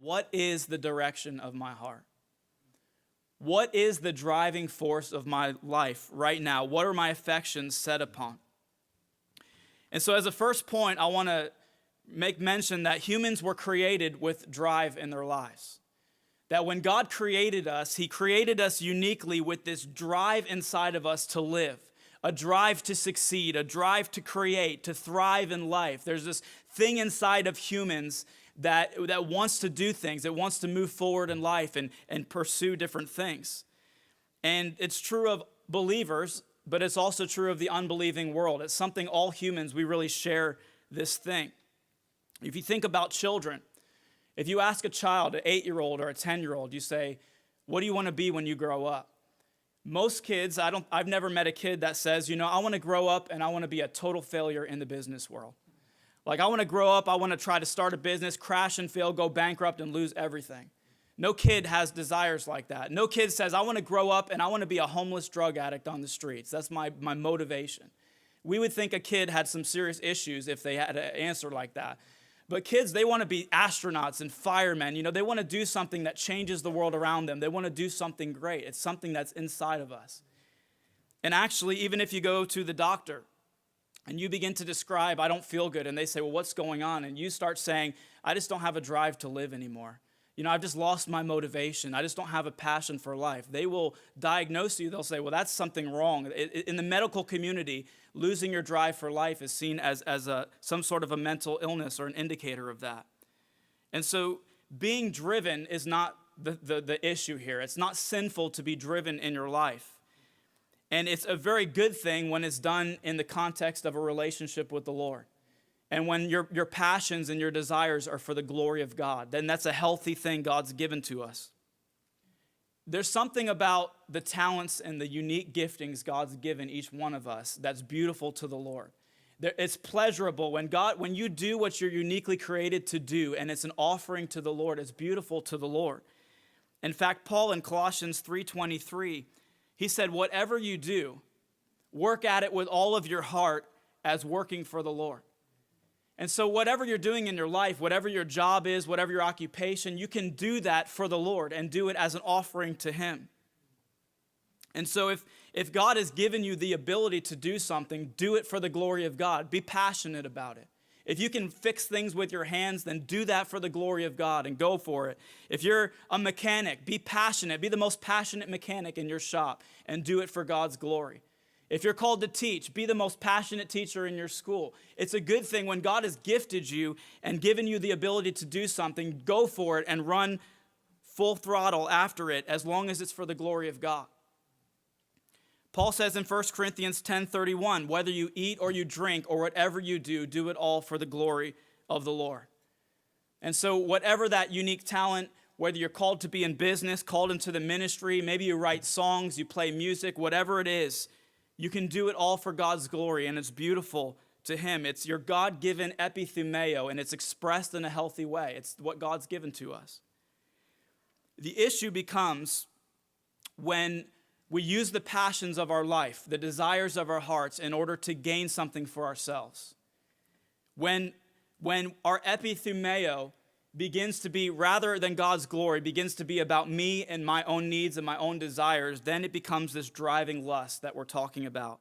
What is the direction of my heart? What is the driving force of my life right now? What are my affections set upon? And so as a first point, I want to make mention that humans were created with drive in their lives. That when God created us, he created us uniquely with this drive inside of us to live, a drive to succeed, a drive to create, to thrive in life. There's this thing inside of humans that wants to do things, that wants to move forward in life and pursue different things. And it's true of believers, but it's also true of the unbelieving world. It's something all humans, we really share this thing. If you think about children, if you ask a child, an 8-year-old or a 10-year-old, you say, what do you want to be when you grow up? Most kids, I've never met a kid that says, I want to grow up and I want to be a total failure in the business world. Like, I want to grow up, I want to try to start a business, crash and fail, go bankrupt and lose everything. No kid has desires like that. No kid says, I want to grow up and I want to be a homeless drug addict on the streets. That's my motivation. We would think a kid had some serious issues if they had an answer like that. But kids, they want to be astronauts and firemen. They want to do something that changes the world around them. They want to do something great. It's something that's inside of us. And actually, even if you go to the doctor and you begin to describe, I don't feel good, and they say, well, what's going on? And you start saying, I just don't have a drive to live anymore. I've just lost my motivation. I just don't have a passion for life. They will diagnose you. They'll say, well, that's something wrong. In the medical community, losing your drive for life is seen as some sort of a mental illness or an indicator of that. And so being driven is not the issue here. It's not sinful to be driven in your life. And it's a very good thing when it's done in the context of a relationship with the Lord. And when your passions and your desires are for the glory of God, then that's a healthy thing God's given to us. There's something about the talents and the unique giftings God's given each one of us that's beautiful to the Lord. It's pleasurable when you do what you're uniquely created to do, and it's an offering to the Lord. It's beautiful to the Lord. In fact, Paul in Colossians 3:23, he said, whatever you do, work at it with all of your heart as working for the Lord. And so whatever you're doing in your life, whatever your job is, whatever your occupation, you can do that for the Lord and do it as an offering to him. And so if God has given you the ability to do something, do it for the glory of God. Be passionate about it. If you can fix things with your hands, then do that for the glory of God and go for it. If you're a mechanic, be passionate. Be the most passionate mechanic in your shop and do it for God's glory. If you're called to teach, be the most passionate teacher in your school. It's a good thing when God has gifted you and given you the ability to do something, go for it and run full throttle after it as long as it's for the glory of God. Paul says in 1 Corinthians 10:31, whether you eat or you drink or whatever you do it all for the glory of the Lord. And so whatever that unique talent, whether you're called to be in business, called into the ministry, maybe you write songs, you play music, whatever it is, you can do it all for God's glory, and it's beautiful to him. It's your God-given epithumeo, and it's expressed in a healthy way. It's what God's given to us. The issue becomes when we use the passions of our life, the desires of our hearts, in order to gain something for ourselves. When our epithumeo begins to be, rather than God's glory, begins to be about me and my own needs and my own desires, then it becomes this driving lust that we're talking about.